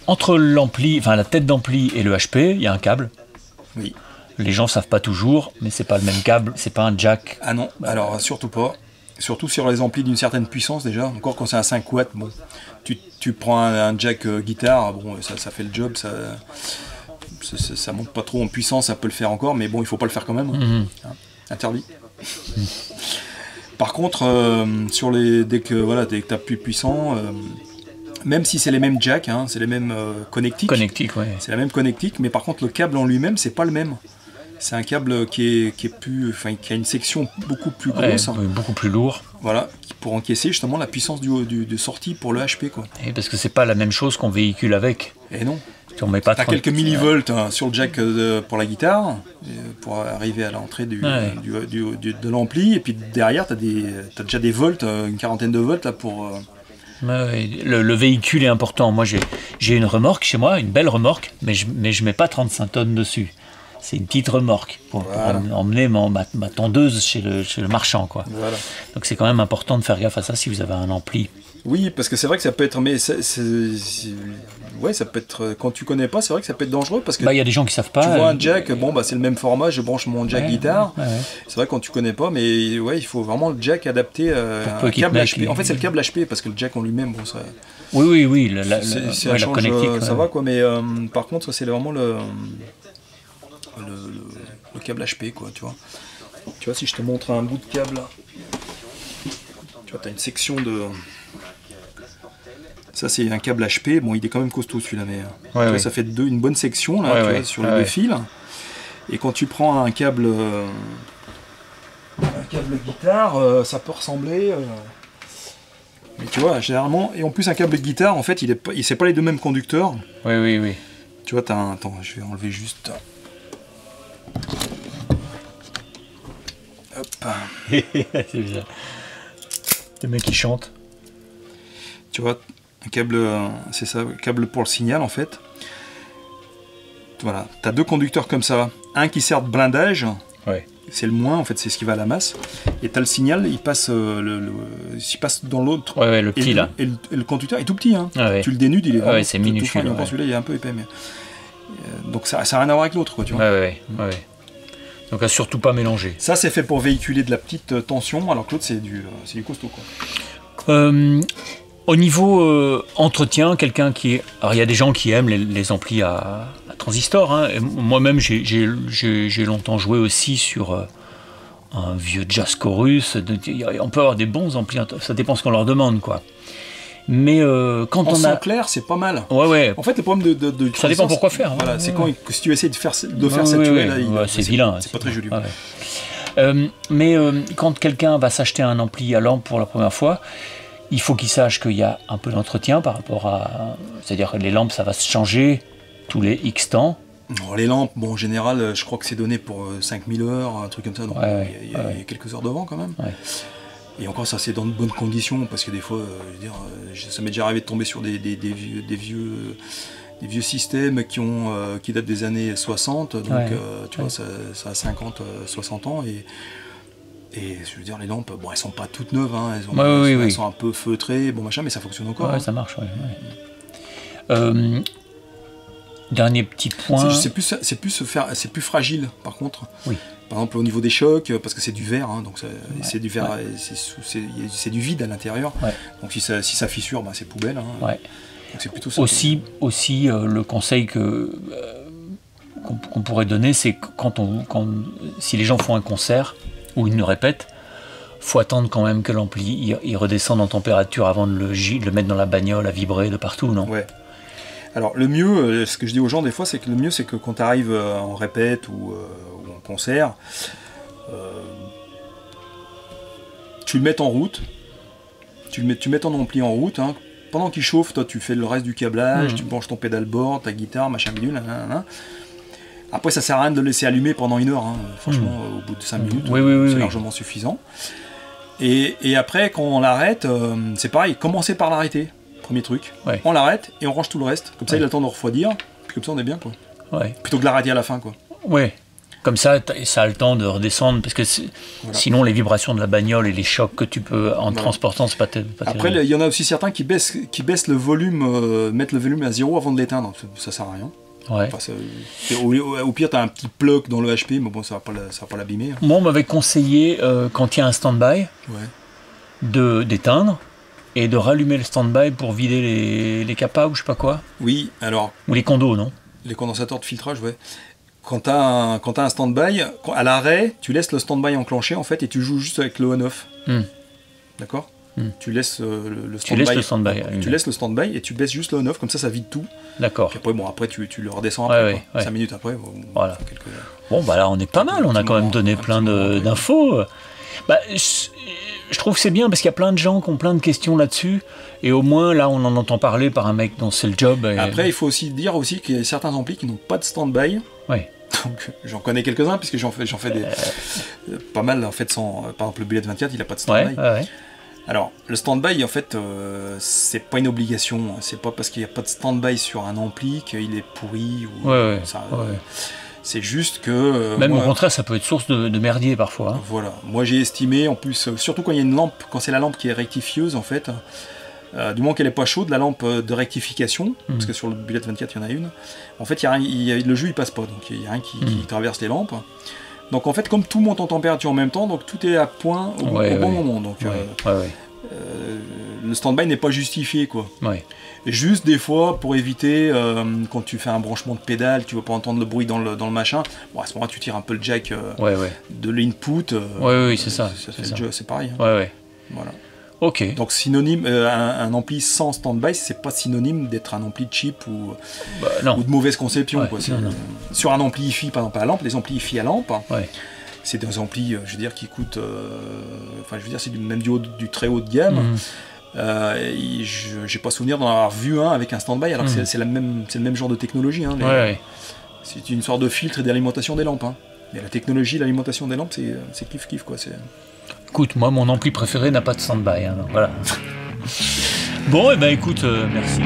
Entre l'ampli, enfin la tête d'ampli et le HP, il y a un câble. Oui. Les gens savent pas toujours, mais c'est pas le même câble, c'est pas un jack. Ah non, alors surtout pas. Surtout sur les amplis d'une certaine puissance déjà. Encore quand c'est un 5 watts, bon, tu prends un jack guitare, bon, ça fait le job, ça monte pas trop en puissance, ça peut le faire encore, mais bon, il faut pas le faire quand même. Hein. Interdit. Par contre, dès que tu as plus puissant, même si c'est les mêmes jacks, hein, c'est les mêmes connectiques. Connectique, ouais. C'est la même connectique, mais par contre le câble en lui-même, c'est pas le même. C'est un câble qui a une section beaucoup plus grosse. Ouais, beaucoup plus lourd. Voilà, pour encaisser justement la puissance de sortie pour le HP, quoi. Et parce que c'est pas la même chose qu'on véhicule avec. Et non. On met pas t'as quelques millivolts sur le jack pour la guitare, pour arriver à l'entrée de l'ampli, et puis derrière t'as déjà des volts, une quarantaine de volts là pour... Le véhicule est important. Moi j'ai une remorque chez moi, une belle remorque, mais je mets pas 35 tonnes dessus. C'est une petite remorque pour emmener ma tondeuse chez le marchand, quoi. Voilà. Donc c'est quand même important de faire gaffe à ça si vous avez un ampli. Oui, parce que c'est vrai que ça peut être, mais ouais, ça peut être, quand tu connais pas, c'est vrai que ça peut être dangereux parce que il y a des gens qui savent pas. Tu vois un jack, c'est le même format, je branche mon jack guitare. Ouais. C'est vrai quand tu connais pas, mais ouais, il faut vraiment le jack adapté à un câble HP. En fait, c'est le câble HP parce que le jack en lui-même, bon, ça. Oui, la connectique. Ça va quoi, mais par contre, c'est vraiment le câble HP, quoi, tu vois. Tu vois, si je te montre un bout de câble, tu vois, t'as une section de... Ça, c'est un câble HP. Bon, il est quand même costaud celui-là, mais ça fait une bonne section là, sur les deux fils. Et quand tu prends un câble guitare, ça peut ressembler. Mais tu vois, généralement, et en plus un câble guitare, en fait, c'est pas les deux mêmes conducteurs. Oui. Tu vois, attends, je vais enlever juste. Hop. C'est bizarre. Les mecs qui chantent. Tu vois. Un câble, c'est ça, câble pour le signal en fait. Voilà, tu as deux conducteurs comme ça. Un qui sert de blindage, c'est le moins en fait, c'est ce qui va à la masse. Et tu as le signal, il passe, il passe dans l'autre. Le petit là. Et le conducteur est tout petit. Hein. Tu le dénudes, il est vraiment c'est minuscule. Encore celui-là, il est un peu épais. Mais... donc ça n'a rien à voir avec l'autre, quoi, tu vois. Donc à surtout pas mélanger. Ça, c'est fait pour véhiculer de la petite tension, alors que l'autre, c'est du costaud, quoi. Au niveau entretien, alors il y a des gens qui aiment les amplis à transistor. Hein. Moi-même, j'ai longtemps joué aussi sur un vieux Jazz Chorus. On peut avoir des bons amplis, ça dépend ce qu'on leur demande, quoi. Mais quand on a clair, c'est pas mal. Ouais. En fait, le problème de ça dépend pourquoi faire. Hein. Voilà, c'est quand si tu essaies de faire saturer, là, c'est vilain. C'est pas très joli. Mais quand quelqu'un va s'acheter un ampli à lampe pour la première fois, il faut qu'il sache qu'il y a un peu d'entretien par rapport à... C'est-à-dire que les lampes, ça va se changer tous les X temps. Alors, les lampes, bon, en général, je crois que c'est donné pour 5000 heures, un truc comme ça. Donc il y a quelques heures de vent quand même. Et encore, ça, c'est dans de bonnes conditions, parce que des fois, ça m'est déjà arrivé de tomber sur des vieux systèmes qui datent des années 60. Donc, tu vois, ça a 50, 60 ans. Et je veux dire, les lampes, bon, elles sont pas toutes neuves, hein, elles sont un peu feutrées, bon machin, mais ça fonctionne encore. Ça marche, dernier petit point. C'est plus fragile, par contre. Oui. Par exemple, au niveau des chocs, parce que c'est du verre, hein, donc c'est du verre, c'est du vide à l'intérieur. Donc si ça fissure, c'est poubelle. Hein. Donc c'est plutôt ça. Aussi, le conseil qu'on pourrait donner, c'est que si les gens font un concert ou une répète, faut attendre quand même que l'ampli il redescende en température avant de le mettre dans la bagnole à vibrer de partout, non? Ouais. Alors le mieux, ce que je dis aux gens des fois, c'est que le mieux c'est que quand tu arrives en répète ou en concert, tu le mets en route, tu mets ton ampli en route, hein. Pendant qu'il chauffe, toi tu fais le reste du câblage, tu branches ton pédalboard, ta guitare, machin bidule, Après, ça sert à rien de le laisser allumer pendant 1 heure. Hein. Franchement, au bout de 5 minutes, c'est largement suffisant. Et après, quand on l'arrête, c'est pareil, commencer par l'arrêter. Premier truc. On l'arrête et on range tout le reste. Comme ça, il a le temps de refroidir. Puis comme ça, on est bien, quoi. Plutôt que de l'arrêter à la fin, quoi. Comme ça a le temps de redescendre, parce que sinon les vibrations de la bagnole et les chocs que tu peux en transportant, c'est pas terrible. Après, il y en a aussi certains qui baissent le volume, mettent le volume à 0 avant de l'éteindre. Ça sert à rien. Ouais. Enfin, au pire, tu as un petit plug dans le HP, mais bon, ça va pas l'abîmer. Hein. Moi, on m'avait conseillé, quand il y a un stand-by, d'éteindre et de rallumer le stand-by pour vider les capas ou je sais pas quoi. Oui, alors... Ou les condos, non? Les condensateurs de filtrage, ouais. Quand tu as un stand-by, à l'arrêt, tu laisses le stand-by enclenché, en fait, et tu joues juste avec le on-off. D'accord. Tu laisses le stand-by. Tu laisses le stand-by et tu baisses juste le on-off, comme ça vide tout. D'accord. Puis après, tu le redescends après, 5 minutes après. Voilà. Bon, bah là, on est pas mal. On a quand même donné plein d'infos. Bah, je trouve que c'est bien parce qu'il y a plein de gens qui ont plein de questions là-dessus. Et au moins, là, on en entend parler par un mec dont c'est le job. Après, il faut aussi dire qu'il y a certains amplis qui n'ont pas de stand-by. Ouais. Donc, j'en connais quelques-uns, puisque j'en fais pas mal, en fait, sans... Par exemple, le Bullet 24, il n'a pas de stand-by. Ouais. Alors, le stand-by, en fait, c'est pas une obligation. C'est pas parce qu'il n'y a pas de stand-by sur un ampli qu'il est pourri. Ou c'est juste que... Même au contraire, ça peut être source de merdier parfois. Hein. Voilà. Moi, j'ai estimé, en plus, surtout quand il y a une lampe, quand c'est la lampe qui est rectifieuse, en fait, du moment qu'elle n'est pas chaude, la lampe de rectification, parce que sur le Bullet 24, il y en a une, en fait, le jus, il passe pas. Donc, il y a rien qui traverse les lampes. Donc en fait, comme tout monte en température en même temps, donc tout est à point au bon moment. Donc le stand-by n'est pas justifié, quoi. Et juste des fois, pour éviter, quand tu fais un branchement de pédale, tu ne veux pas entendre le bruit dans le machin, bon, à ce moment-là, tu tires un peu le jack de l'input. C'est ça. C'est pareil. Hein. Voilà. Ok. Donc synonyme, un ampli sans stand-by, c'est pas synonyme d'être un ampli cheap ou de mauvaise conception. Quoi. Non. Sur un ampli hi-fi, par exemple à lampe, les amplis hi-fi à lampe, c'est des amplis, je veux dire, qui coûtent, c'est même du très haut de gamme. J'ai pas souvenir d'en avoir vu un avec un stand-by, alors que c'est le même genre de technologie. Hein, c'est une sorte de filtre et d'alimentation des lampes. Hein. Mais la technologie, l'alimentation des lampes, c'est kiff-kiff, quoi. Écoute, moi, mon ampli préféré n'a pas de stand-by. Hein, voilà. Bon, et ben écoute, merci.